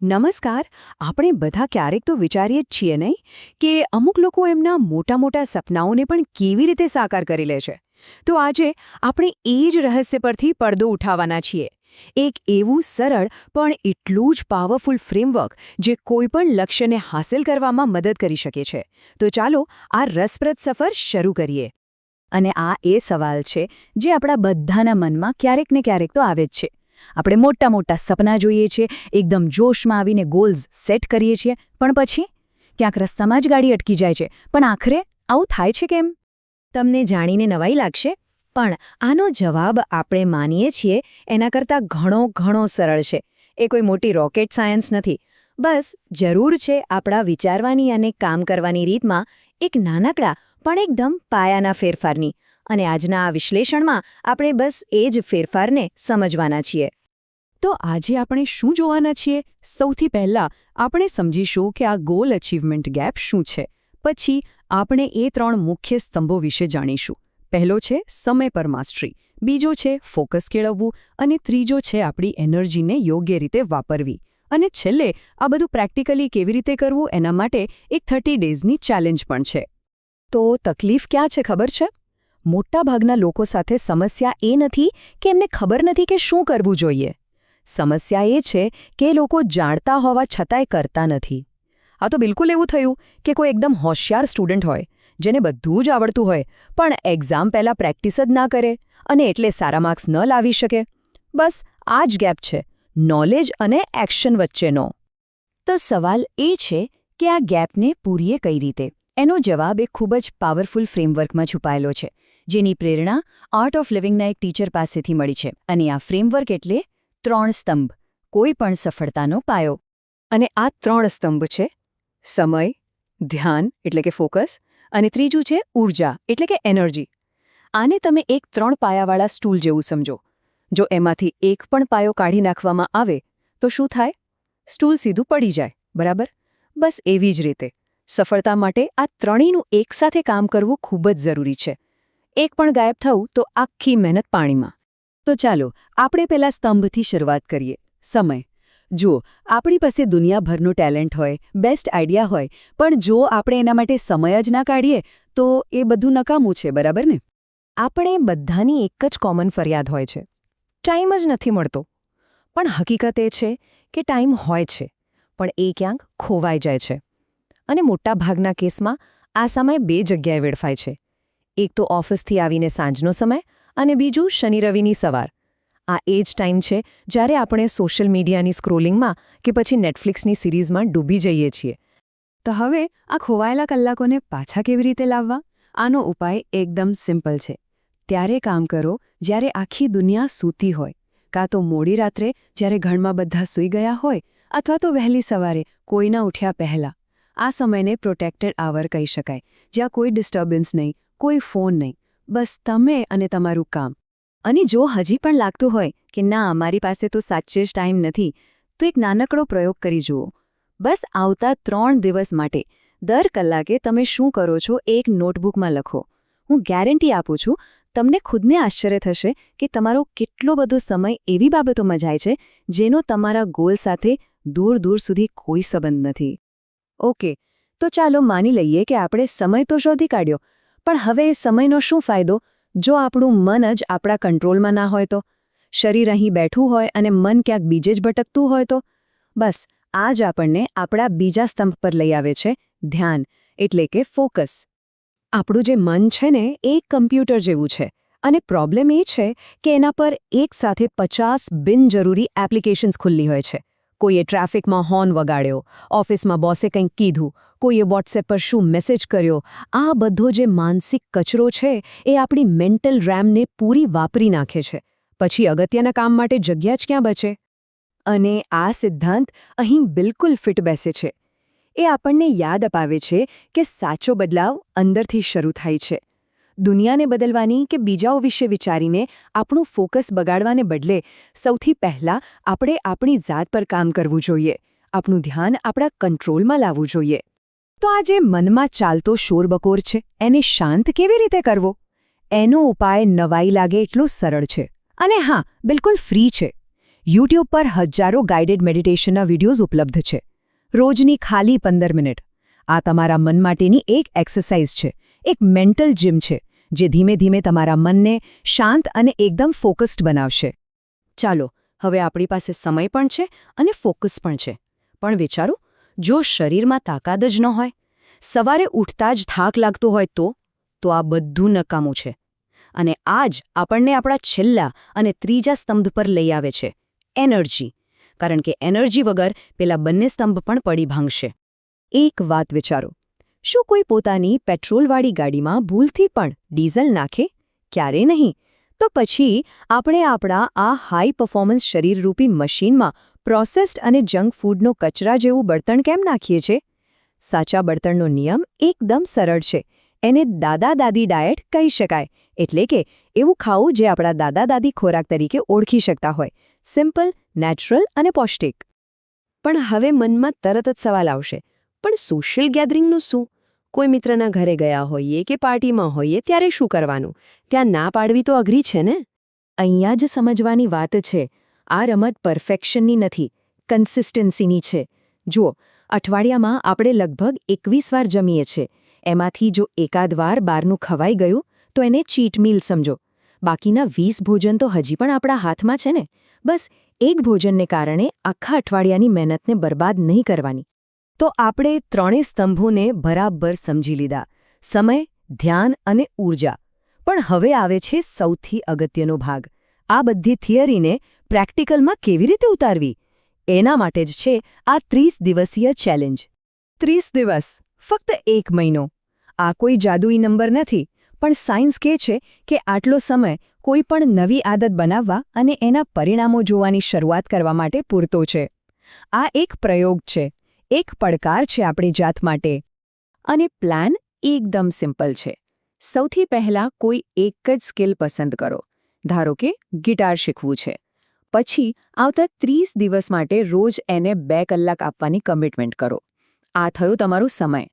નમસ્કાર. આપણે બધા ક્યારેક તો વિચારીએ જ છીએ નહીં કે અમુક લોકો એમના મોટા મોટા સપનાઓને પણ કેવી રીતે સાકાર કરી લે છે. તો આજે આપણે એ જ રહસ્ય પરથી પડદો ઉઠાવવાના છીએ. એક એવું સરળ પણ એટલું જ પાવરફુલ ફ્રેમવર્ક જે કોઈપણ લક્ષ્યને હાંસલ કરવામાં મદદ કરી શકે છે. તો ચાલો આ રસપ્રદ સફર શરૂ કરીએ. અને આ એ સવાલ છે જે આપણા બધાના મનમાં ક્યારેક ને ક્યારેક તો આવે જ છે. આપણે મોટા મોટા સપના જોઈએ છીએ, એકદમ જોશમાં આવીને ગોલ્સ સેટ કરીએ છીએ, પણ પછી ક્યાંક રસ્તામાં જ ગાડી અટકી જાય છે. પણ આખરે આવું થાય છે કેમ? તમને જાણીને નવાઈ લાગશે, પણ આનો જવાબ આપણે માનીએ છીએ એના કરતાં ઘણો સરળ છે. એ કોઈ મોટી રોકેટ સાયન્સ નથી. બસ જરૂર છે આપણા વિચારવાની અને કામ કરવાની રીતમાં એક નાનકડા પણ એકદમ પાયાના ફેરફારની. અને આજના આ વિશ્લેષણમાં આપણે બસ એ જ ફેરફારને સમજવાના છીએ. તો આજે આપણે શું જોવાના છીએ? સૌથી પહેલાં આપણે સમજીશું કે આ ગોલ અચીવમેન્ટ ગેપ શું છે. પછી આપણે એ 3 મુખ્ય સ્તંભો વિશે જાણીશું. પહેલો છે સમય પર માસ્ટરી, બીજો છે ફોકસ કેળવવું, અને ત્રીજો છે આપણી એનર્જીને યોગ્ય રીતે વાપરવી. અને છેલ્લે આ બધું પ્રેક્ટિકલી કેવી રીતે કરવું એના માટે એક 30 ડેઝની ચેલેન્જ પણ છે. તો તકલીફ ક્યાં છે ખબર છે? મોટાભાગના લોકો સાથે સમસ્યા એ નથી કે એમને ખબર નથી કે શું કરવું જોઈએ. સમસ્યા એ છે કે એ લોકો જાણતા હોવા છતાંય કરતા નથી. આ તો બિલકુલ એવું થયું કે કોઈ એકદમ હોશિયાર સ્ટુડન્ટ હોય, જેને બધું જ આવડતું હોય, પણ એક્ઝામ પહેલાં પ્રેક્ટિસ જ ના કરે અને એટલે સારા માર્ક્સ ન લાવી શકે. બસ આ જ ગેપ છે, નોલેજ અને એક્શન વચ્ચેનો. તો સવાલ એ છે કે આ ગેપને પૂરીએ કઈ રીતે? એનો જવાબ એક ખૂબ જ પાવરફુલ ફ્રેમવર્કમાં છુપાયેલો છે, જેની પ્રેરણા આર્ટ ઓફ લિવિંગના એક ટીચર પાસેથી મળી છે. અને આ ફ્રેમવર્ક એટલે 3 સ્તંભ, કોઈ પણ સફળતાનો પાયો. અને આ 3 સ્તંભ છે સમય, ધ્યાન એટલે કે ફોકસ, અને ત્રીજું છે ઊર્જા એટલે કે એનર્જી. આને તમે એક 3 પાયાવાળા સ્ટૂલ જેવું સમજો. જો એમાંથી એક પણ પાયો કાઢી નાખવામાં આવે તો શું થાય? સ્ટૂલ સીધું પડી જાય, બરાબર? બસ એવી જ રીતે સફળતા માટે આ ત્રણેયનું એકસાથે કામ કરવું ખૂબ જ જરૂરી છે. એક પણ ગાયબ થવું તો આખી મહેનત પાણીમાં. તો ચાલો આપણે પહેલા સ્તંભથી શરૂઆત કરીએ. સમય. જુઓ, આપણી પાસે દુનિયાભરનું ટેલેન્ટ હોય, બેસ્ટ આઈડિયા હોય, પણ જો આપણે એના માટે સમય જ ના કાઢીએ તો એ બધું નકામું છે, બરાબર ને? આપણે બધાની એક જ કોમન ફરિયાદ હોય છે, ટાઈમ જ નથી મળતો. પણ હકીકત એ છે કે ટાઈમ હોય છે, પણ એ ક્યાંક ખોવાઈ જાય છે. અને મોટાભાગના કેસમાં આ સમય 2 જગ્યાએ વેડફાય છે. એક તો ઓફિસથી આવીને સાંજનો સમય, અને બીજું શનિ-રવિની સવાર. આ એ જ ટાઈમ છે જ્યારે આપણે સોશિયલ મીડિયાની સ્ક્રોલિંગમાં કે પછી નેટફ્લિક્સની સિરીઝમાં ડૂબી જઈએ છીએ. તો હવે આ ખોવાયેલા કલાકોને પાછા કેવી રીતે લાવવા? આનો ઉપાય એકદમ સિમ્પલ છે. ત્યારે કામ કરો જ્યારે આખી દુનિયા સૂતી હોય, કાં તો મોડી રાત્રે જ્યારે ઘરમાં બધા સૂઈ ગયા હોય, અથવા તો વહેલી સવારે કોઈના ઉઠ્યા પહેલાં. આ સમયને પ્રોટેક્ટેડ આવર કહી શકાય, જ્યાં કોઈ ડિસ્ટર્બન્સ નહીં, કોઈ ફોન નહીં, બસ તમે અને તમારું કામ. અને જો હજી પણ લાગતું હોય કે ના, અમારી પાસે તો સાચે જ ટાઈમ નથી, તો એક નાનકડો પ્રયોગ કરી જુઓ. બસ આવતા 3 દિવસ માટે દર કલાકે તમે શું કરો છો એક નોટબુકમાં લખો. હું ગેરંટી આપું છું, તમને ખુદને આશ્ચર્ય થશે કે તમારો કેટલો બધો સમય એવી બાબતોમાં જાય છે જેનો તમારા ગોલ સાથે દૂર સુધી કોઈ સંબંધ નથી. ઓકે, તો ચાલો માની લઈએ કે આપણે સમય તો શોધી કાઢ્યો, પણ હવે એ સમયનો શું ફાયદો જો આપણું મન જ આપણા કંટ્રોલમાં ના હોય તો? શરીર અહીં બેઠું હોય અને મન ક્યાંક બીજે જ ભટકતું હોય તો? બસ આ જ આપણને આપણા બીજા સ્તંભ પર લઈ આવે છે, ધ્યાન એટલે કે ફોકસ. આપણું જે મન છે ને એ કમ્પ્યુટર જેવું છે, અને પ્રોબ્લેમ એ છે કે એના પર એકસાથે 50 બિનજરૂરી એપ્લિકેશન્સ ખુલ્લી હોય છે. કોઈએ ટ્રાફિકમાં હોર્ન વગાડ્યો, ઓફિસમાં બોસે કંઈક કીધું, કોઈએ વોટ્સએપ પર શું મેસેજ કર્યો. આ બધો જે માનસિક કચરો છે એ આપણી મેન્ટલ રેમને પૂરી વાપરી નાખે છે. પછી અગત્યના કામ માટે જગ્યા જ ક્યાં બચે? અને આ સિદ્ધાંત અહીં બિલકુલ ફિટ બેસે છે. એ આપણને યાદ અપાવે છે કે સાચો બદલાવ અંદરથી શરૂ થાય છે. દુનિયાને બદલવાની કે બીજાઓ વિશે વિચારીને આપણું ફોકસ બગાડવાને બદલે સૌથી પહેલાં આપણે આપણી જાત પર કામ કરવું જોઈએ. આપણું ધ્યાન આપણા કંટ્રોલમાં લાવવું જોઈએ. તો આ જે મનમાં ચાલતો શોરબકોર છે એને શાંત કેવી રીતે કરવો? એનો ઉપાય નવાઈ લાગે એટલો સરળ છે. અને હા, બિલકુલ ફ્રી છે. યુટ્યુબ પર હજારો ગાઇડેડ મેડિટેશનના વિડીયોઝ ઉપલબ્ધ છે. રોજની ખાલી 15 મિનિટ. આ તમારા મન માટેની એક એક્સરસાઇઝ છે, એક મેન્ટલ જીમ છે, જે ધીમે ધીમે તમારા મનને શાંત અને એકદમ ફોકસ્ડ બનાવશે. ચાલો, હવે આપણી પાસે સમય પણ છે અને ફોકસ પણ છે. પણ વિચારો, જો શરીરમાં તાકાત જ ન હોય, સવારે ઉઠતા જ થાક લાગતો હોય તો આ બધું નકામું છે. અને આ જ આપણને આપણા છેલ્લા અને ત્રીજા સ્તંભ પર લઈ આવે છે, એનર્જી. કારણ કે એનર્જી વગર પેલા બંને સ્તંભ પણ પડી ભાંગશે. એક વાત વિચારો, શું કોઈ પોતાની પેટ્રોલવાળી ગાડીમાં ભૂલથી પણ ડીઝલ નાખે? ક્યારેય નહીં. તો પછી આપણે આપણા આ હાઈ પરફોર્મન્સ શરીરરૂપી મશીનમાં પ્રોસેસ્ડ અને જંક ફૂડનો કચરા જેવું બળતણ કેમ નાખીએ છીએ? સાચા બળતણનો નિયમ એકદમ સરળ છે. એને દાદા-દાદી ડાયટ કહી શકાય. એટલે કે એવું ખાવું જે આપણા દાદા-દાદી ખોરાક તરીકે ઓળખી શકતા હોય. સિમ્પલ, નેચરલ અને પૌષ્ટિક. પણ હવે મનમાં તરત જ સવાલ આવશે, પણ સોશિયલ ગેધરિંગનું શું? કોઈ મિત્રના ઘરે ગયા હોઈએ કે પાર્ટીમાં હોઈએ ત્યારે શું કરવાનું? ત્યાં ના પાડવી તો અઘરી છે ને? અહીંયા જ સમજવાની વાત છે. આ રમત પરફેક્શનની નથી, કન્સિસ્ટન્સીની છે. જુઓ, અઠવાડિયામાં આપણે લગભગ 21 વાર જમીએ છીએ. એમાંથી જો એકાદ વાર બહારનું ખવાઈ ગયું તો એને ચીટ મીલ સમજો. બાકીના 20 ભોજન તો હજી પણ આપણા હાથમાં છે ને. બસ એક ભોજનને કારણે આખા અઠવાડિયાની મહેનતને બરબાદ નહીં કરવાની. તો આપણે ત્રણેય સ્તંભોને બરાબર સમજી લીધા: સમય, ધ્યાન અને ઊર્જા. પણ હવે આવે છે સૌથી અગત્યનો ભાગ: આ બધી થિયરીને પ્રેક્ટિકલમાં કેવી રીતે ઉતારવી? એના માટે જ છે આ 30 દિવસીય ચેલેન્જ. 30 દિવસ, ફક્ત 1 મહિનો. આ કોઈ જાદુઈ નંબર નથી, પણ સાયન્સ કહે છે કે આટલો સમય કોઈ પણ નવી આદત બનાવવા અને એના પરિણામો જોવાની શરૂઆત કરવા માટે પૂરતો છે. આ એક પ્રયોગ છે, એક પડકાર છે આપણી જાત માટે. અને પ્લાન એકદમ સિમ્પલ છે. સૌથી પહેલાં કોઈ એક જ સ્કિલ પસંદ કરો. ધારો કે ગિટાર શીખવું છે. પછી આવતા 30 દિવસ માટે રોજ એને 2 કલાક આપવાની કમિટમેન્ટ કરો. આ થયો તમારો સમય.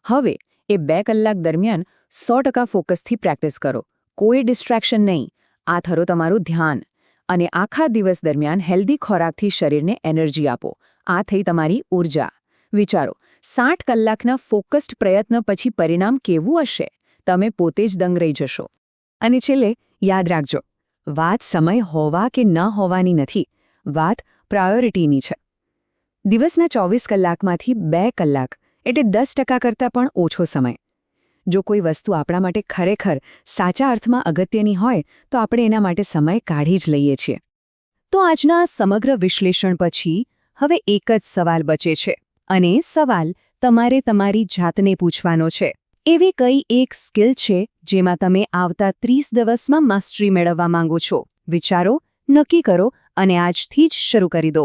હવે એ 2 કલાક દરમિયાન 100% ફોકસથી પ્રેક્ટિસ કરો. કોઈ ડિસ્ટ્રેક્શન નહીં. આ થયો તમારું ધ્યાન. અને આખા દિવસ દરમિયાન હેલ્ધી ખોરાકથી શરીરને એનર્જી આપો. આ થઈ તમારી ઊર્જા. વિચારો, 60 કલાકના ફોકસ્ડ પ્રયત્ન પછી પરિણામ કેવું હશે? તમે પોતે જ દંગ રહી જશો. અને છેલ્લે યાદ રાખજો, વાત સમય હોવા કે ન હોવાની નથી, વાત પ્રાયોરિટીની છે. દિવસના 24 કલાકમાંથી 2 કલાક એટલે 10% કરતાં પણ ઓછો સમય. જો કોઈ વસ્તુ આપણા માટે ખરેખર સાચા અર્થમાં અગત્યની હોય તો આપણે એના માટે સમય કાઢી જ લઈએ છીએ. તો આજના સમગ્ર વિશ્લેષણ પછી હવે એક જ સવાલ બચે છે. અને સવાલ તમારે તમારી જાતને પૂછવાનો છે. એવી કઈ એક સ્કિલ છે જેમાં તમે આવતા 30 દિવસમાં માસ્ટરી મેળવવા માંગો છો? વિચારો, નક્કી કરો અને આજથી જ શરૂ કરી દો.